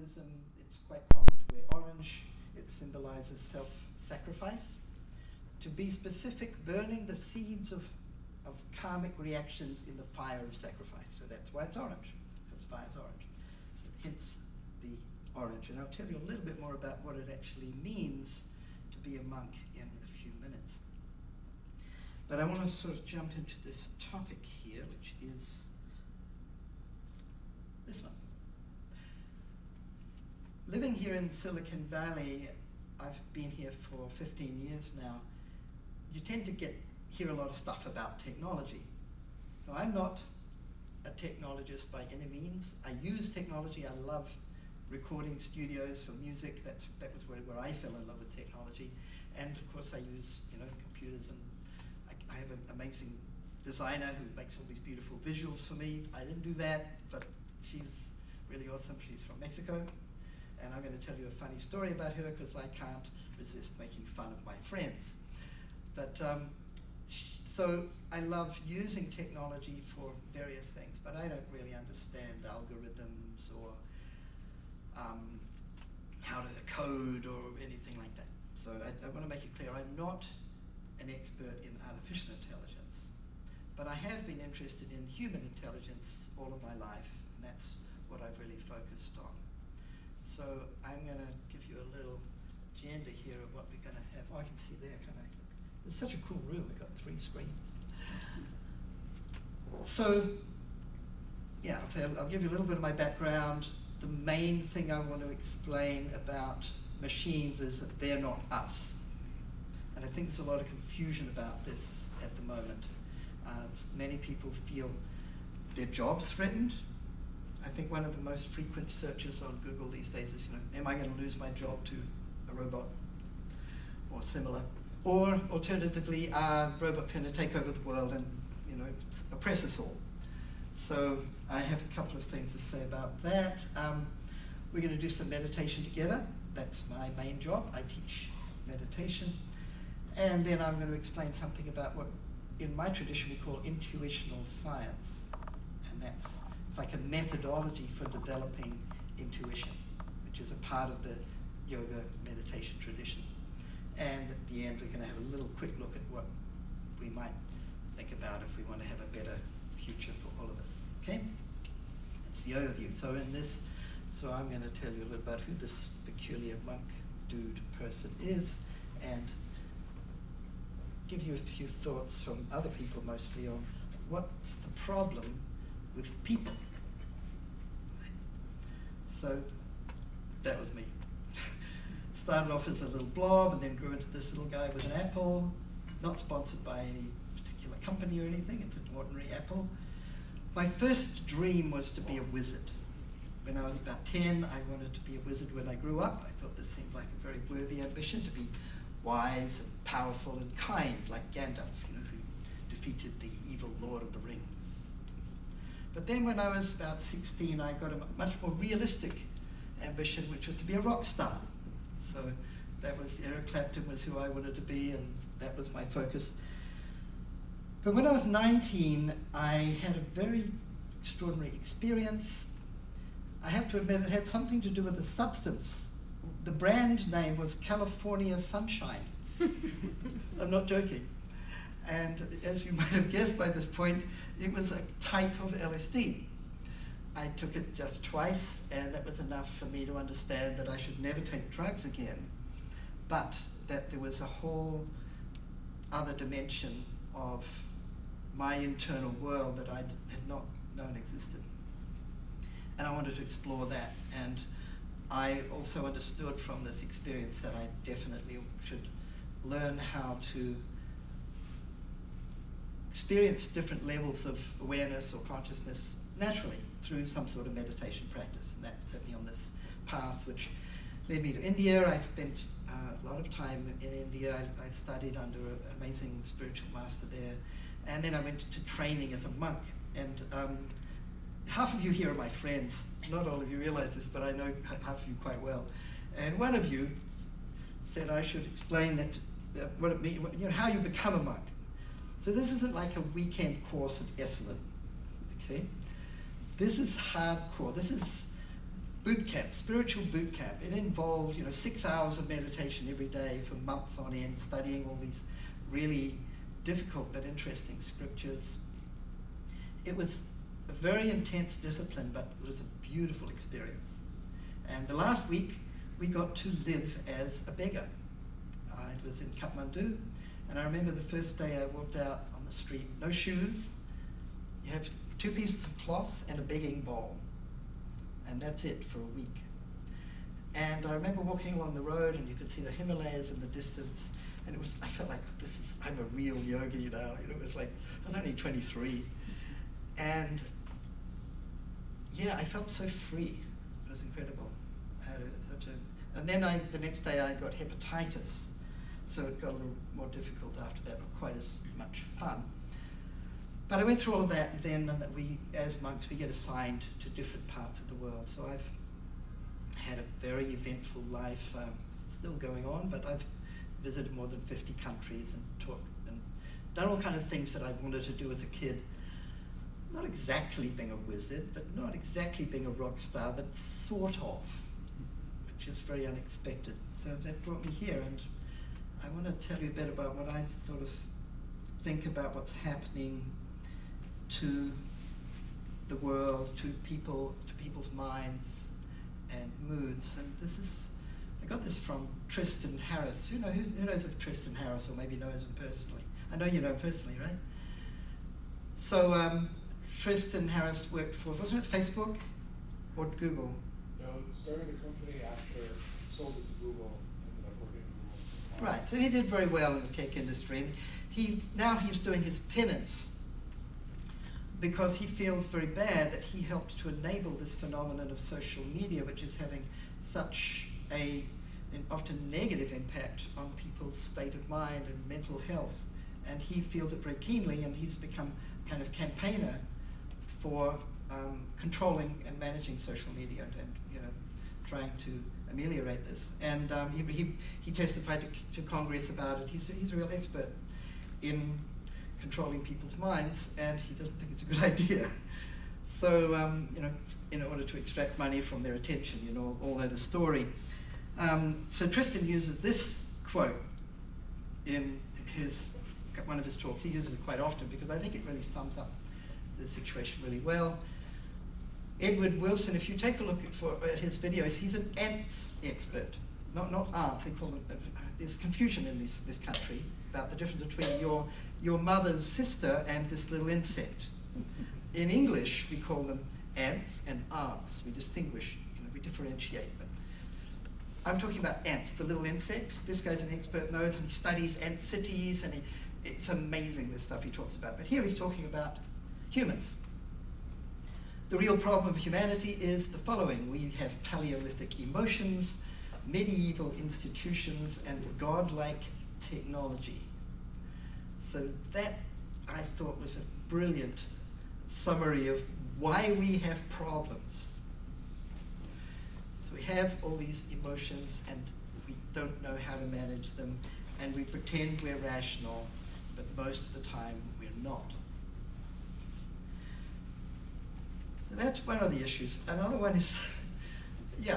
Buddhism, it's quite common to wear orange. It symbolizes self-sacrifice. To be specific, burning the seeds of karmic reactions in the fire of sacrifice. So that's why it's orange, because fire's orange. So hence the orange. And I'll tell you a little bit more about what it actually means to be a monk in a few minutes. But I want to sort of jump into this topic here, which is this one. Living here in Silicon Valley, I've been here for 15 years now. You tend to hear a lot of stuff about technology. Now, I'm not a technologist by any means. I use technology. I love recording studios for music. That was where I fell in love with technology. And of course, I use computers, and I have an amazing designer who makes all these beautiful visuals for me. I didn't do that, but she's really awesome. She's from Mexico. And I'm going to tell you a funny story about her because I can't resist making fun of my friends. But so I love using technology for various things, but I don't really understand algorithms or how to code or anything like that. So I want to make it clear, I'm not an expert in artificial intelligence, but I have been interested in human intelligence all of my life, and that's what I've really focused on. So I'm going to give you a little agenda here of what we're going to have. Oh, I can see there, can I? It's such a cool room. We've got 3 screens. So, yeah, I'll give you a little bit of my background. The main thing I want to explain about machines is that they're not us. And I think there's a lot of confusion about this at the moment. Many people feel their job's threatened. I think one of the most frequent searches on Google these days is, am I going to lose my job to a robot or similar? Or alternatively, are robots going to take over the world and oppress us all? So I have a couple of things to say about that. We're going to do some meditation together. That's my main job. I teach meditation. And then I'm going to explain something about what in my tradition we call intuitional science. And that's like a methodology for developing intuition, which is a part of the yoga meditation tradition. And at the end, we're going to have a little quick look at what we might think about if we want to have a better future for all of us. Okay? That's the overview. So I'm going to tell you a little about who this peculiar monk dude person is, and give you a few thoughts from other people mostly on what's the problem with people. So that was me. Started off as a little blob and then grew into this little guy with an apple, not sponsored by any particular company or anything. It's an ordinary apple. My first dream was to be a wizard. When I was about 10, I wanted to be a wizard when I grew up. I thought this seemed like a very worthy ambition, to be wise and powerful and kind, like Gandalf, who defeated the evil Lord of the Rings. But then when I was about 16, I got a much more realistic ambition, which was to be a rock star. So that was, Eric Clapton was who I wanted to be, and that was my focus. But when I was 19, I had a very extraordinary experience. I have to admit, it had something to do with the substance. The brand name was California Sunshine. I'm not joking. And as you might have guessed by this point, it was a type of LSD. I took it just twice, and that was enough for me to understand that I should never take drugs again, but that there was a whole other dimension of my internal world that I had not known existed. And I wanted to explore that. And I also understood from this experience that I definitely should learn how to experience different levels of awareness or consciousness naturally through some sort of meditation practice. And that's certainly on this path which led me to India. I spent a lot of time in India. I studied under an amazing spiritual master there. And then I went to training as a monk. And half of you here are my friends. Not all of you realize this, but I know half of you quite well. And one of you said I should explain that what it means, how you become a monk. So this isn't like a weekend course at Esalen, okay? This is hardcore. boot camp, spiritual boot camp. It involved, 6 hours of meditation every day for months on end, studying all these really difficult but interesting scriptures. It was a very intense discipline, but it was a beautiful experience. And the last week, we got to live as a beggar. It was in Kathmandu, and I remember the first day I walked out on the street, no shoes. You have 2 pieces of cloth and a begging bowl, and that's it for a week. And I remember walking along the road, and you could see the Himalayas in the distance, and I felt like I'm a real yogi now. It was like I was only 23, and yeah, I felt so free. It was incredible. And then the next day I got hepatitis, so it got a little more difficult after that, not quite as much fun. But I went through all of that, and then we, as monks, we get assigned to different parts of the world. So I've had a very eventful life, still going on, but I've visited more than 50 countries and taught and done all kinds of things that I wanted to do as a kid. Not exactly being a wizard, but not exactly being a rock star, but sort of, which is very unexpected. So that brought me here, and I want to tell you a bit about what I sort of think about what's happening to the world, to people's minds and moods. And I got this from Tristan Harris. Who knows of Tristan Harris, or maybe knows him personally? I know you know him personally, right? So Tristan Harris worked for, wasn't it Facebook or Google? No, started a company after sold it to Google, ended up working at Google. Right, so he did very well in the tech industry. And now he's doing his penance because he feels very bad that he helped to enable this phenomenon of social media, which is having such an often negative impact on people's state of mind and mental health. And he feels it very keenly, and he's become kind of campaigner for controlling and managing social media and trying to ameliorate this. And he testified to Congress about it. He's a real expert in controlling people's minds, and he doesn't think it's a good idea. So, in order to extract money from their attention, all know the story. So Tristan uses this quote in one of his talks. He uses it quite often because I think it really sums up the situation really well. Edward Wilson, if you take a look at his videos, he's an ants expert, not ants. They call them. There's confusion in this country about the difference between your mother's sister and this little insect. In English, we call them ants and ants. We distinguish, we differentiate. But I'm talking about ants, the little insects. This guy's an expert in those, and he studies ant cities, and it's amazing, the stuff he talks about. But here he's talking about humans. The real problem of humanity is the following. We have Paleolithic emotions, medieval institutions, and godlike technology. So that, I thought, was a brilliant summary of why we have problems. So we have all these emotions, and we don't know how to manage them, and we pretend we're rational, but most of the time we're not. So that's one of the issues. Another one is, the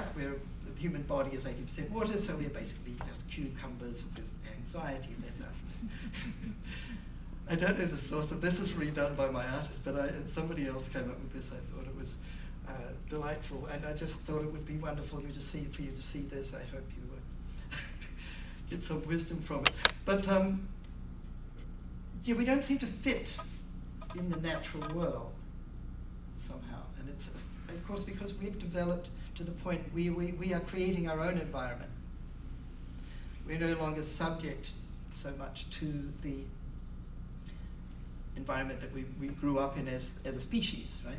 human body is 80% water, so we're basically just cucumbers with anxiety. I don't know the source of this. Is redone by my artist, but somebody else came up with this. I thought it was delightful, and I just thought it would be wonderful for you to see this. I hope you get some wisdom from it. But we don't seem to fit in the natural world somehow, and it's of course because we've developed to the point we are creating our own environment. We're no longer subject so much to the environment that we grew up in as a species, right?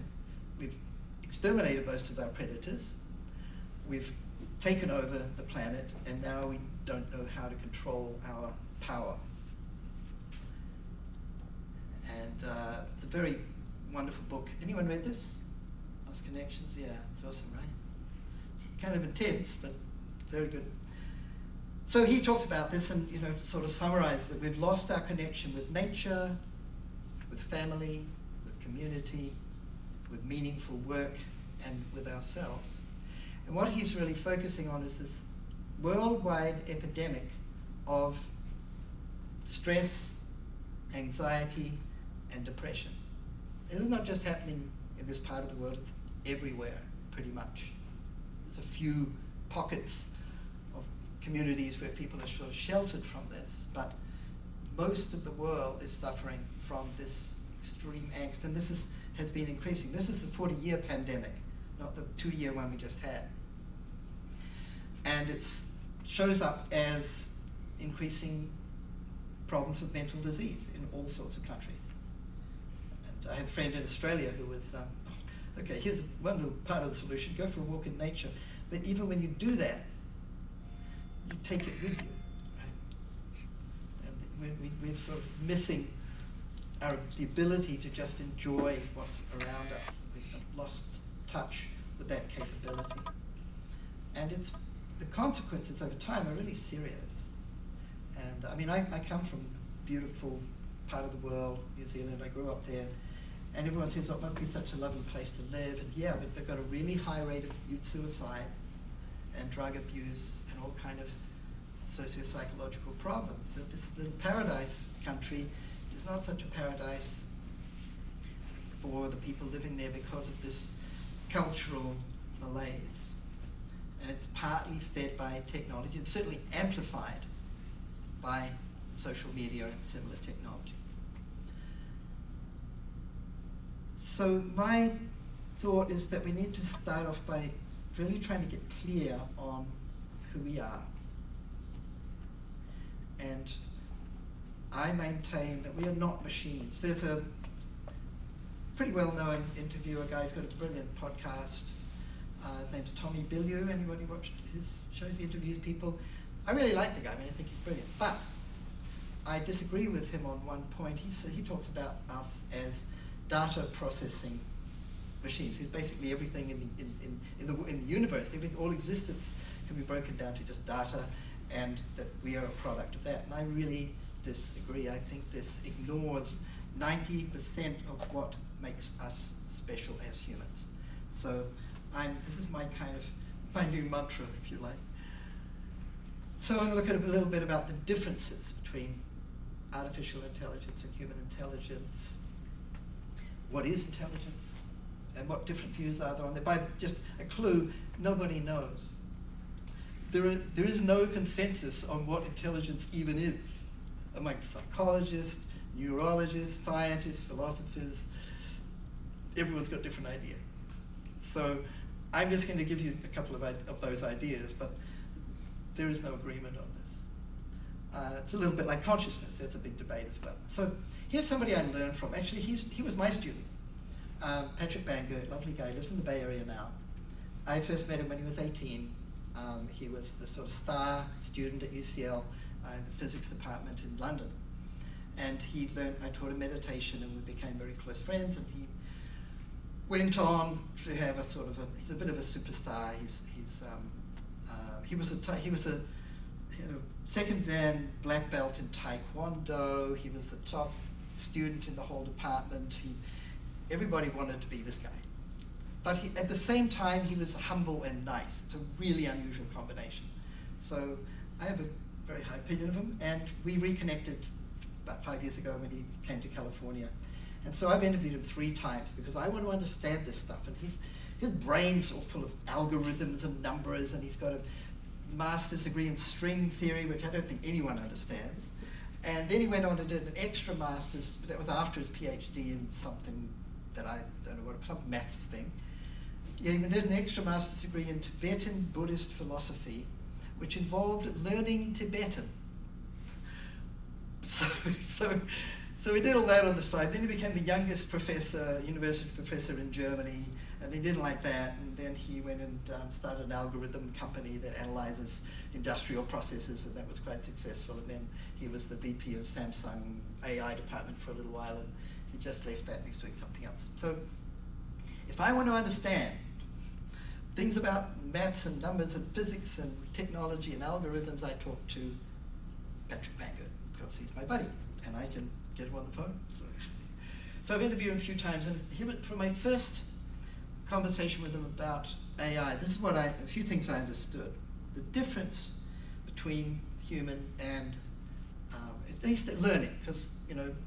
We've exterminated most of our predators. We've taken over the planet, and now we don't know how to control our power. And it's a very wonderful book. Anyone read this? Lost Connections? Yeah, it's awesome, right? It's kind of intense, but very good. So he talks about this and, to sort of summarize that we've lost our connection with nature, with family, with community, with meaningful work, and with ourselves. And what he's really focusing on is this worldwide epidemic of stress, anxiety, and depression. This is not just happening in this part of the world, it's everywhere, pretty much. There's a few pockets of communities where people are sort of sheltered from this, but most of the world is suffering from this extreme angst, and this has been increasing. This is the 40-year pandemic, not the 2-year one we just had. And it shows up as increasing problems with mental disease in all sorts of countries. And I have a friend in Australia who was, okay, here's one little part of the solution, go for a walk in nature. But even when you do that, you take it with you. We're sort of missing the ability to just enjoy what's around us. We've lost touch with that capability. And the consequences over time are really serious. And I mean, I come from a beautiful part of the world, New Zealand. I grew up there. And everyone says, oh, it must be such a lovely place to live. And yeah, but they've got a really high rate of youth suicide and drug abuse and all kind of socio-psychological problems. So this little paradise country is not such a paradise for the people living there because of this cultural malaise. And it's partly fed by technology. It's certainly amplified by social media and similar technology. So my thought is that we need to start off by really trying to get clear on who we are. And I maintain that we are not machines. There's a pretty well-known interviewer, guy who's got a brilliant podcast. His name's Tommy Bilyeu. Anybody watched his shows? He interviews people. I really like the guy. I mean, I think he's brilliant. But I disagree with him on one point. He talks about us as data processing machines. He's basically everything in the universe. All existence can be broken down to just data, and that we are a product of that. And I really disagree. I think this ignores 90% of what makes us special as humans. So this is my new mantra, if you like. So I'm going to look at a little bit about the differences between artificial intelligence and human intelligence. What is intelligence? And what different views are there on there? By just a clue, nobody knows. There is no consensus on what intelligence even is amongst psychologists, neurologists, scientists, philosophers. Everyone's got a different idea. So I'm just going to give you a couple of those ideas, but there is no agreement on this. It's a little bit like consciousness. That's a big debate as well. So here's somebody I learned from. Actually, he was my student. Patrick Bangert, lovely guy, lives in the Bay Area now. I first met him when he was 18. He was the sort of star student at UCL in the physics department in London. And I taught him meditation, and we became very close friends, and he went on to have he's a bit of a superstar. He had a second dan black belt in Taekwondo. He was the top student in the whole department. Everybody wanted to be this guy. But at the same time, he was humble and nice. It's a really unusual combination. So I have a very high opinion of him, and we reconnected about 5 years ago when he came to California. And so I've interviewed him 3 times because I want to understand this stuff. And his brain's all full of algorithms and numbers, and he's got a master's degree in string theory, which I don't think anyone understands. And then he went on to do an extra master's, but that was after his PhD in something that I don't know what, some maths thing. He even did an extra master's degree in Tibetan Buddhist philosophy, which involved learning Tibetan. So he did all that on the side. Then he became the youngest university professor in Germany, and they didn't like that. And then he went and started an algorithm company that analyzes industrial processes, and that was quite successful. And then he was the VP of Samsung AI department for a little while, and he just left that and he's doing something else. So if I want to understand things about maths and numbers and physics and technology and algorithms, I talk to Patrick Bangert, because he's my buddy, and I can get him on the phone. So I've interviewed him a few times, and for my first conversation with him about AI, this is what a few things I understood. The difference between human and, at least at learning, because,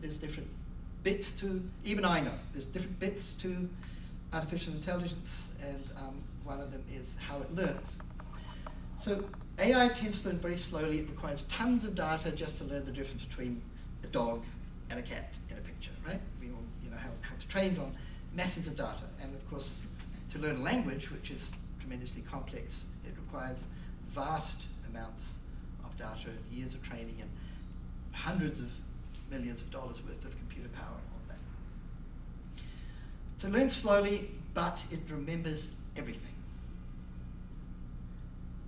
there's different bits to, even I know, there's different bits to artificial intelligence, and one of them is how it learns. So AI tends to learn very slowly. It requires tons of data just to learn the difference between a dog and a cat in a picture, right? We all, how it's trained on masses of data. And of course, to learn language, which is tremendously complex, it requires vast amounts of data, years of training, and hundreds of millions of dollars worth of computer power and all that. So it learns slowly, but it remembers everything.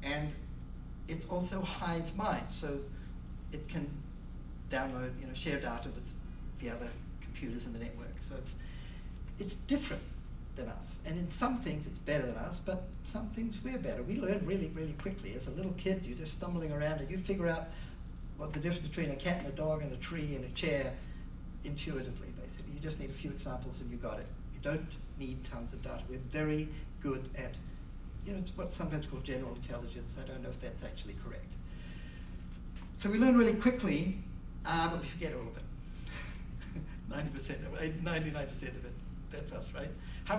And it's also hive mind, so it can download, share data with the other computers in the network. So it's different than us. And in some things it's better than us, but some things we're better. We learn really, really quickly. As a little kid, you're just stumbling around and you figure out what the difference between a cat and a dog and a tree and a chair intuitively, basically. You just need a few examples and you got it. You don't need tons of data. We're very good at, it's what's sometimes called general intelligence. I don't know if that's actually correct. So we learn really quickly, but we forget all of it. 90% of it, 99% of it, that's us, right? How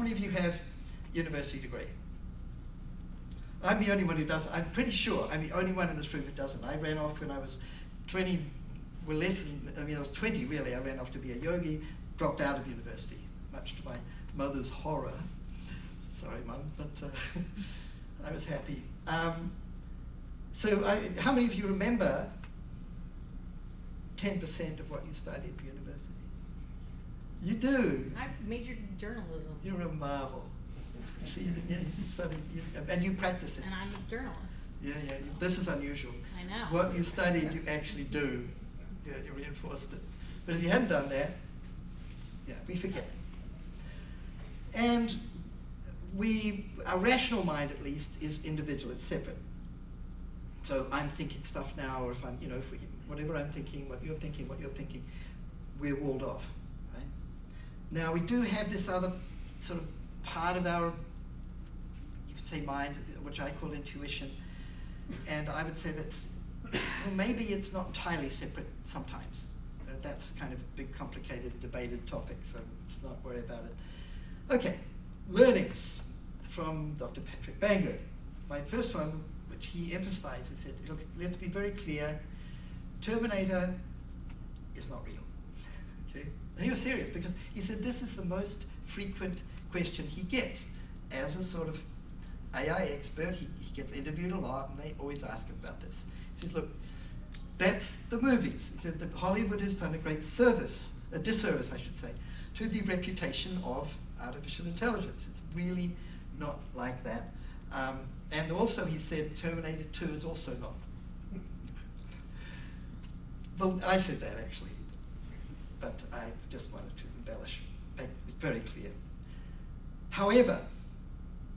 many of you have university degree? I'm the only one who doesn't. I'm pretty sure I'm the only one in this room who doesn't. I ran off when I was 20, well less than, I was 20 really. I ran off to be a yogi, dropped out of university, much to my mother's horror. Sorry, Mum, but I was happy. So how many of you remember 10% of what you studied at university? You do. I majored in journalism. You're a marvel. See, you studied, and you practice it. And I'm a journalist. Yeah. So. This is unusual. I know. What you studied, you actually do. Yeah, you reinforced it. But if you hadn't done that, we forget. And our rational mind, at least, is individual. It's separate. So I'm thinking stuff now, or if I'm, whatever I'm thinking, what you're thinking, we're walled off, right? Now we do have this other sort of part of our, you could say, mind, which I call intuition, and I would say that's, well, maybe it's not entirely separate sometimes. That's kind of a big, complicated, debated topic, so let's not worry about it. Okay, learnings from Dr. Patrick Bangor. My first one, which he emphasized, he said, look, let's be very clear, Terminator is not real. Okay? And he was serious because he said this is the most frequent question he gets. As a sort of AI expert, he gets interviewed a lot and they always ask him about this. He says, look, that's the movies. He said that Hollywood has done a great disservice, I should say, to the reputation of artificial intelligence. It's really not like that. And also he said Terminator 2 is also not. Well, I said that actually, but I just wanted to embellish, make it very clear. However,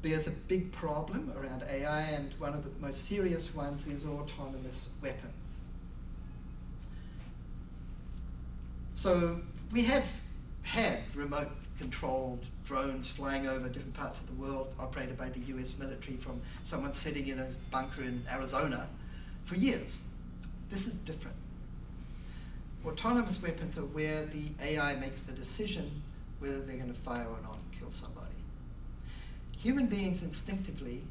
there's a big problem around AI, and one of the most serious ones is autonomous weapons. So we have had remote controlled drones flying over different parts of the world, operated by the US military from someone sitting in a bunker in Arizona for years. This is different. Autonomous weapons are where the AI makes the decision whether they're going to fire or not and kill somebody. Human beings instinctively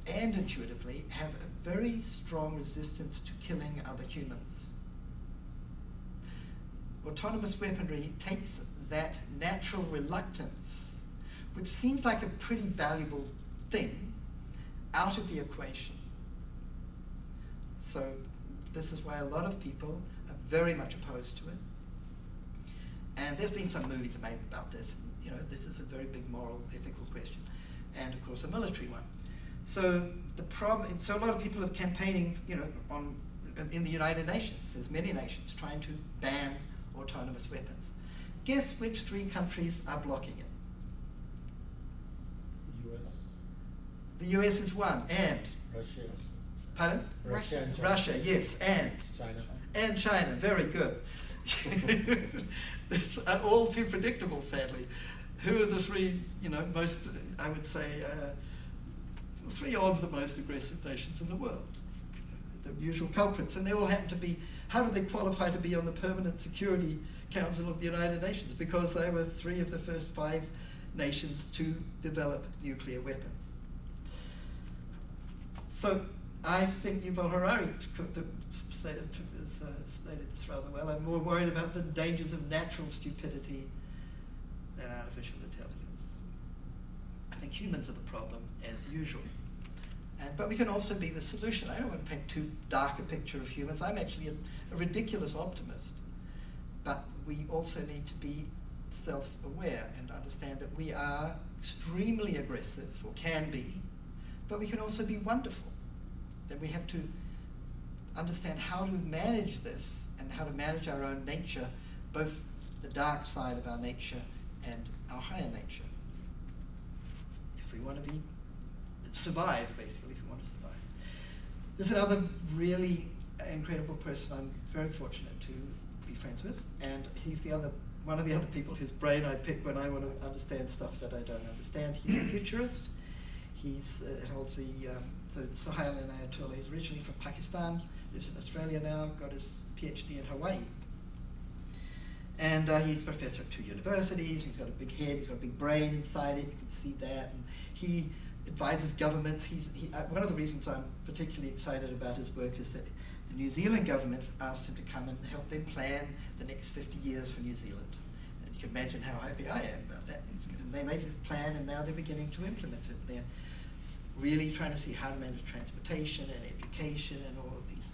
and intuitively have a very strong resistance to killing other humans. Autonomous weaponry takes that natural reluctance, which seems like a pretty valuable thing, out of the equation. So this is why a lot of people are very much opposed to it. And there's been some movies made about this. This is a very big moral, ethical question. And of course a military one. So so a lot of people are campaigning, in the United Nations. There's many nations trying to ban autonomous weapons. Guess which 3 countries are blocking it? US. The US is one, and? Russia. Pardon? Russia and China. Russia, yes, and? China. And China, very good. It's all too predictable, sadly. Who are the 3, most, I would say, three of the most aggressive nations in the world. The usual culprits, and they all happen to be, how do they qualify to be on the Permanent Security Council of the United Nations? Because they were three of the first 5 nations to develop nuclear weapons. So I think Yuval Harari stated this rather well. I'm more worried about the dangers of natural stupidity than artificial intelligence. I think humans are the problem, as usual. But we can also be the solution. I don't want to paint too dark a picture of humans. I'm actually a ridiculous optimist. But we also need to be self-aware and understand that we are extremely aggressive, or can be, but we can also be wonderful. That we have to understand how to manage this and how to manage our own nature, both the dark side of our nature and our higher nature. If we want to survive, basically, if we want to survive. There's another really incredible person I'm very fortunate to be friends with, and he's one of the other people whose brain I pick when I want to understand stuff that I don't understand. He's a futurist. He's holds the Sohail Ayatollah. He's originally from Pakistan, lives in Australia now, got his PhD in Hawaii. And he's a professor at 2 universities. He's got a big head, he's got a big brain inside it, you can see that. And he advises governments. One of the reasons I'm particularly excited about his work is that the New Zealand government asked him to come and help them plan the next 50 years for New Zealand. And you can imagine how happy I am about that. And they made this plan, and now they're beginning to implement it. They're really trying to see how to manage transportation and education and all of these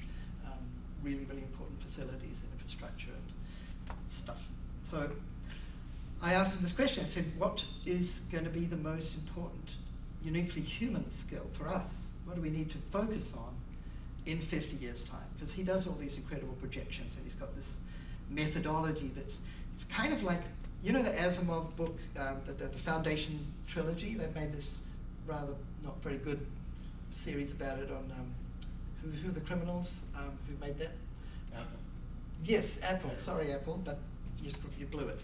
really, really important facilities and infrastructure and stuff. So I asked him this question. I said, what is going to be the most important uniquely human skill for us? What do we need to focus on in 50 years' time? Because he does all these incredible projections, and he's got this methodology it's kind of like, you know, the Asimov book, the Foundation trilogy? They've made this rather not very good series about it on who are the criminals who made that? Apple. Yes, Apple. Sorry, Apple, but you blew it.